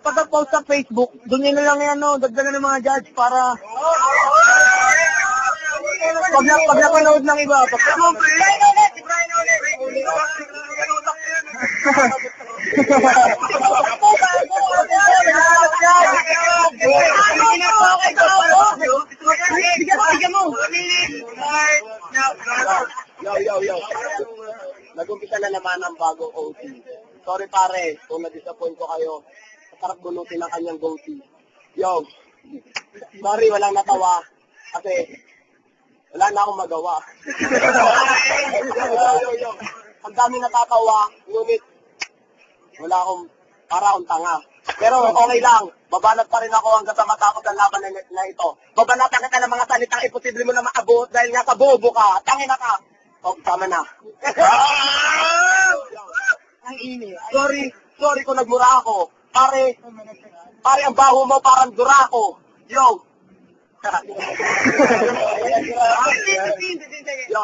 pag-post sa Facebook, doon nyo na lang yan, no, dagdagan ng mga judge para pag napanood ng iba. Yo. Nag-umpisa na naman ang bagong OT. Sorry pare, kung na-disappoint ko kayo. Masarap bunutin ang kanyang goatee. Yo, sorry walang natawa. Kasi wala na akong magawa. Yo. Ang dami natatawa, ngunit wala para akong tanga. Pero okay lang, babanat pa rin ako hanggang sa matapos ang laban na ito. Babanatan kita ng mga salitang imposible mo na maabot dahil nga sa bobo ka, tangina ka. O, tama na. Ang ini. Sorry kung nagmura ako. Pare, ang baho mo parang durako. Yo.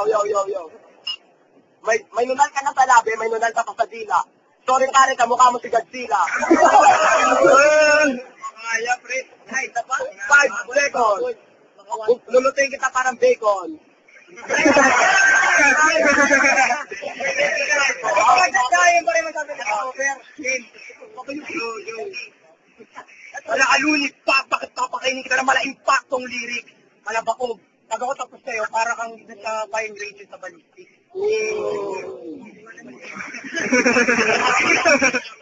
Yo. May nunal ka na sa labi, may nunal ka pa sa dila. Sorry pare, kamukha mo si Godzilla. Kaya pre, 5 seconds. Lulutin kita parang bacon. Wala alunit, papakainin kita ng mala impactong lyric. Malabakog. Pag ako tapos sa'yo, para kang sa buying ranges sa ballistic.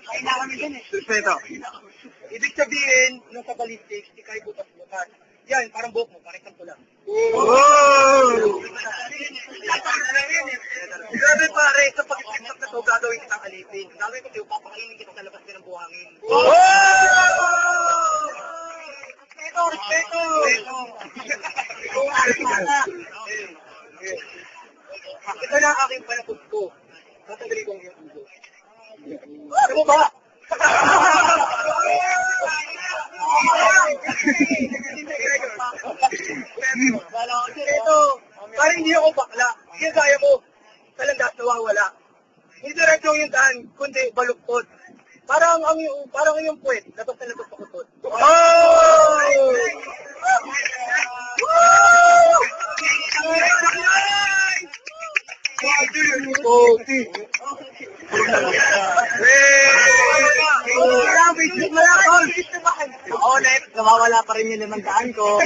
Kailangan kami din eh. Respeto. Ibig sabihin, nung sa ballistics, di kayo butas-butas. Yan, parang buhok mo, parang kanto lang. Grabe pare, sa pag-isip na to, gagawin kitang alipin. Gagawin ko sa'yo, papakainin kita sa labas ka ng buhangin. Respeto! Ito na ang aking panapos ko. Tatagli ko ang iyong ulo. Ano ba? Ito, parang hindi ako bakla. Hindi kaya mo. Talandas nawawala. Hindi diretso yung daan, kundi baluktot. Parang yung puwet, labas na labas pakutot. Nawawala pa rin yung 500 ko.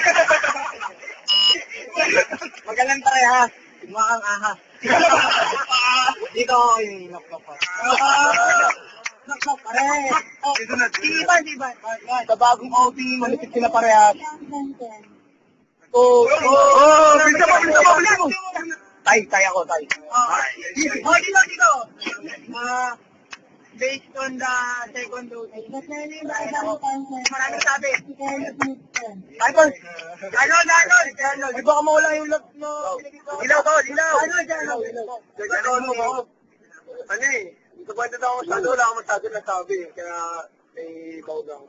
Magalang parehas. Mukhang ahas. Dito yung knock-knock pa. Knock-knock pare. Iba. Sa bagong OT, malipit sila parehas. Bisa mo. Tay ako. Dito. Based on the second dose. Maraming sabi. Arnold! Di ba ka mawala yung lock mo? Ilaw! Ano eh? Ito ba ito ako masyado? Wala ako masyado na sabi. Kaya may bawgang.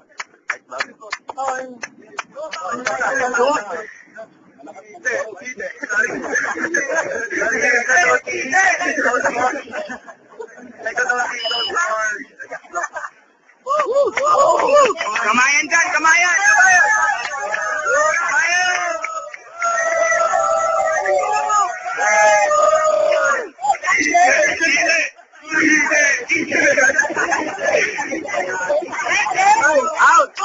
Kamayan dyan! Kamayan! Out!